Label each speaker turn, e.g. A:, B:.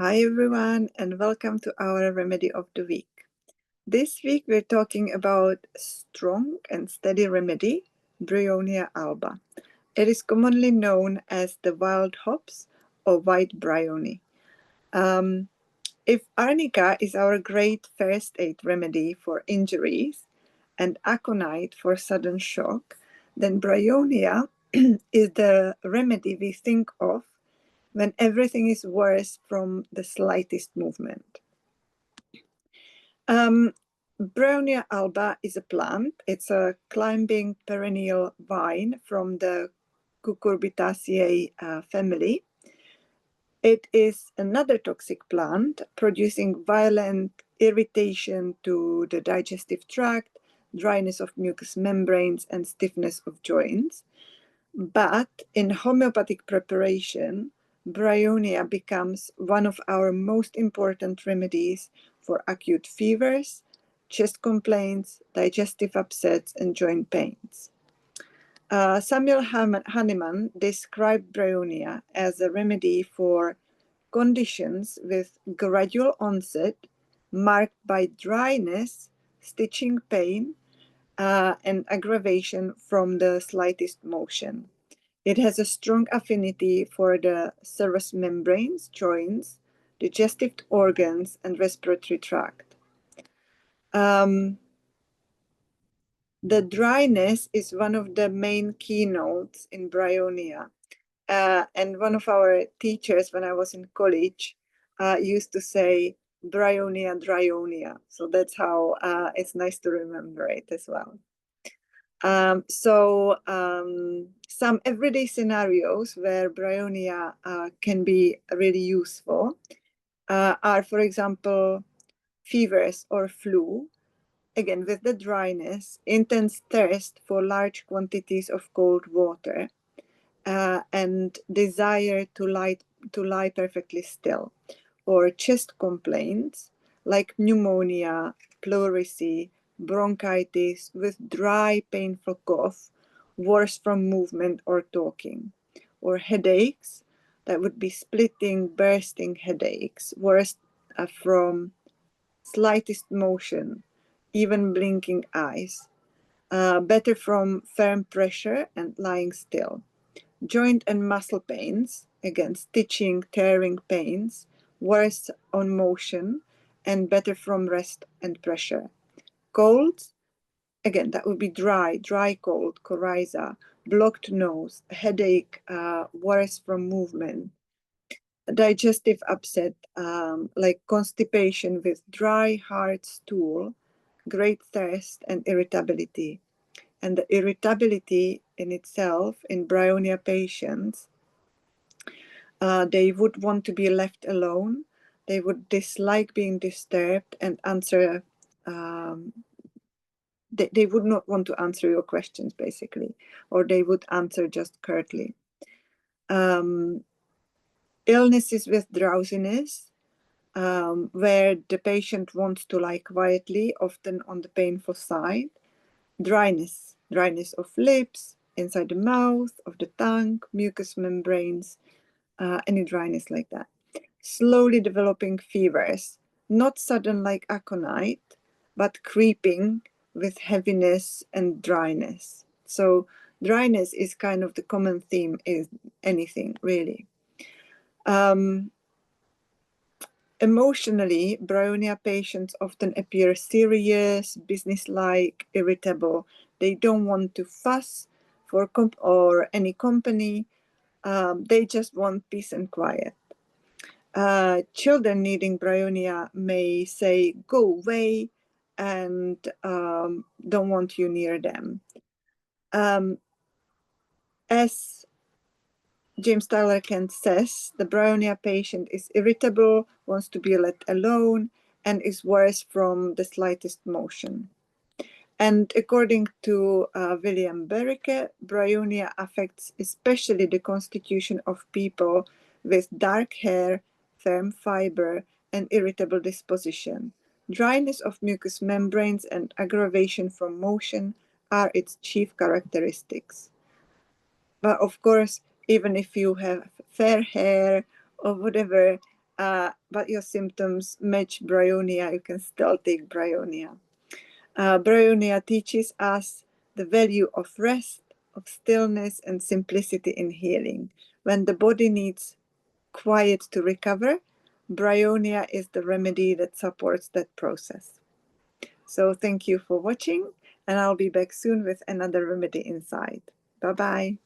A: Hi everyone, and welcome to our remedy of the week. This week we're talking about strong and steady remedy, Bryonia alba. It is commonly known as the wild hops or white bryony. If arnica is our great first aid remedy for injuries and aconite for sudden shock, then Bryonia is the remedy we think of when everything is worse from the slightest movement. Bryonia alba is a plant. It's a climbing perennial vine from the Cucurbitaceae family. It is another toxic plant producing violent irritation to the digestive tract, dryness of mucous membranes, and stiffness of joints. But in homeopathic preparation, Bryonia becomes one of our most important remedies for acute fevers, chest complaints, digestive upsets, and joint pains. Samuel Hahnemann described Bryonia as a remedy for conditions with gradual onset marked by dryness, stitching pain, and aggravation from the slightest motion. It has a strong affinity for the serous membranes, joints, digestive organs, and respiratory tract. The dryness is one of the main keynotes in Bryonia. And one of our teachers when I was in college used to say Bryonia, Dryonia. So that's how it's nice to remember it as well. Some everyday scenarios where Bryonia can be really useful are, for example, fevers or flu. Again, with the dryness, intense thirst for large quantities of cold water, and desire to lie perfectly still, or chest complaints like pneumonia, pleurisy, bronchitis with dry, painful cough, worse from movement or talking, or headaches that would be splitting, bursting headaches, worse from slightest motion, even blinking eyes, better from firm pressure and lying still. Joint and muscle pains, again, stitching, tearing pains, worse on motion, and better from rest and pressure. Colds, again, that would be dry cold, coryza, blocked nose, headache, worse from movement. Digestive upset, like constipation with dry, hard stool, great thirst, and irritability. And the irritability in itself in Bryonia patients, they would want to be left alone. They would dislike being disturbed and answer. They would not want to answer your questions, basically, or they would answer just curtly. Illnesses with drowsiness, where the patient wants to lie quietly, often on the painful side. Dryness of lips, inside the mouth, of the tongue, mucous membranes, any dryness like that. Slowly developing fevers, not sudden like aconite, but creeping with heaviness and dryness. So dryness is kind of the common theme in anything, really. Emotionally, Bryonia patients often appear serious, businesslike, irritable. They don't want to fuss or any company. They just want peace and quiet. Children needing Bryonia may say, go away, and don't want you near them. As James Tyler Kent says, the Bryonia patient is irritable, wants to be let alone, and is worse from the slightest motion. And according to William Berike, Bryonia affects especially the constitution of people with dark hair, firm fiber, and irritable disposition. Dryness of mucous membranes and aggravation from motion are its chief characteristics. But of course, even if you have fair hair or whatever, but your symptoms match Bryonia, you can still take Bryonia. Bryonia teaches us the value of rest, of stillness, and simplicity in healing. When the body needs quiet to recover, Bryonia is the remedy that supports that process. So thank you for watching, and I'll be back soon with another remedy inside. Bye-bye.